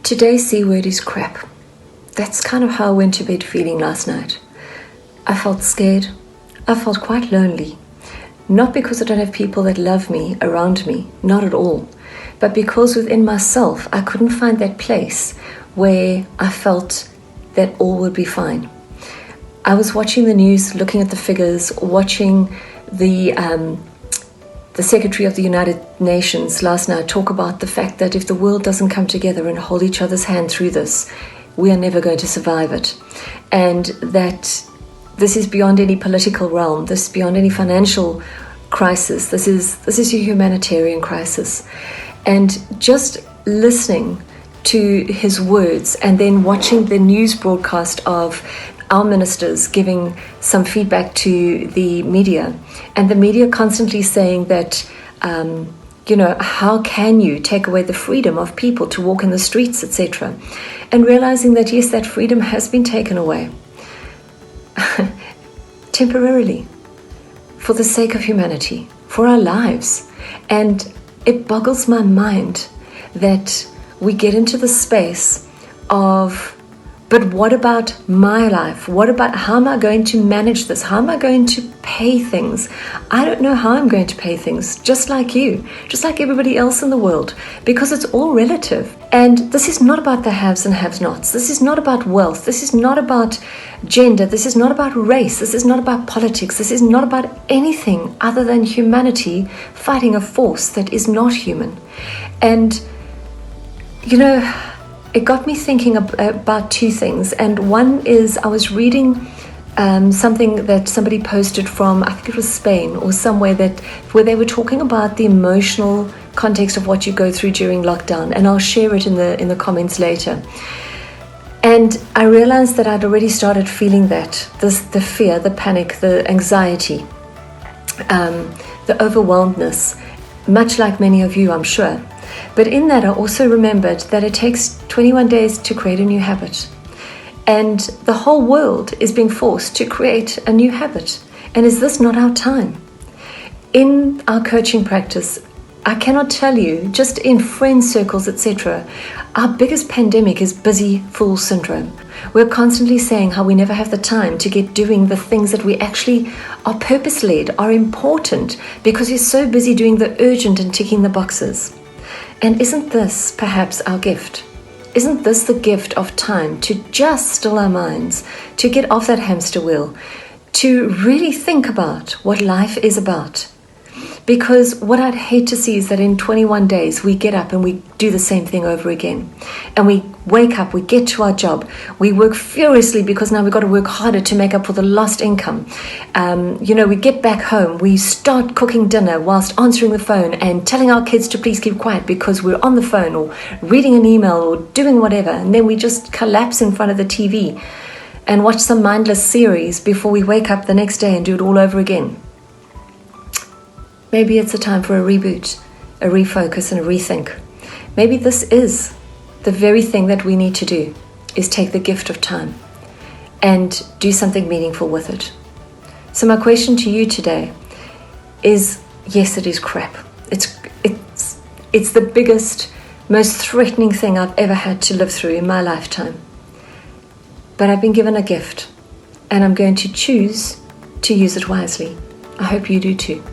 Today's C word is crap. That's kind of how I went to bed feeling last night. I felt scared. I felt quite lonely. Not because I don't have people that love me around me, not at all, but because within myself I couldn't find that place where I felt that all would be fine. I was watching the news, looking at the figures, watching the Secretary of the United Nations last night talk about the fact that if the world doesn't come together and hold each other's hand through this, we are never going to survive it. And that this is beyond any political realm, this is beyond any financial crisis, this is a humanitarian crisis. And just listening to his words and then watching the news broadcast of our ministers giving some feedback to the media, and the media constantly saying that, how can you take away the freedom of people to walk in the streets, etc. And realizing that, yes, that freedom has been taken away temporarily for the sake of humanity, for our lives. And it boggles my mind that we get into the space of, but what about my life? What about how am I going to manage this? How am I going to pay things? I don't know how I'm going to pay things, just like you, just like everybody else in the world, because it's all relative. And this is not about the haves and have-nots. This is not about wealth. This is not about gender. This is not about race. This is not about politics. This is not about anything other than humanity fighting a force that is not human. And, it got me thinking about two things. And one is I was reading something that somebody posted from, I think it was Spain or somewhere, where they were talking about the emotional context of what you go through during lockdown. And I'll share it in the comments later. And I realized that I'd already started feeling that, the fear, the panic, the anxiety, the overwhelmedness, much like many of you, I'm sure. But in that, I also remembered that it takes 21 days to create a new habit. And the whole world is being forced to create a new habit. And is this not our time? In our coaching practice, I cannot tell you, just in friend circles, etc., our biggest pandemic is busy fool syndrome. We're constantly saying how we never have the time to get doing the things that we actually are purpose-led, are important, because we're so busy doing the urgent and ticking the boxes. And isn't this perhaps our gift? Isn't this the gift of time to just still our minds, to get off that hamster wheel, to really think about what life is about? Because what I'd hate to see is that in 21 days we get up and we do the same thing over again. And we wake up, we get to our job, we work furiously because now we've got to work harder to make up for the lost income. We get back home, we start cooking dinner whilst answering the phone and telling our kids to please keep quiet because we're on the phone or reading an email or doing whatever. And then we just collapse in front of the TV and watch some mindless series before we wake up the next day and do it all over again. Maybe it's a time for a reboot, a refocus, and a rethink. Maybe this is the very thing that we need to do, is take the gift of time and do something meaningful with it. So my question to you today is, yes, it is crap. It's the biggest, most threatening thing I've ever had to live through in my lifetime. But I've been given a gift, and I'm going to choose to use it wisely. I hope you do too.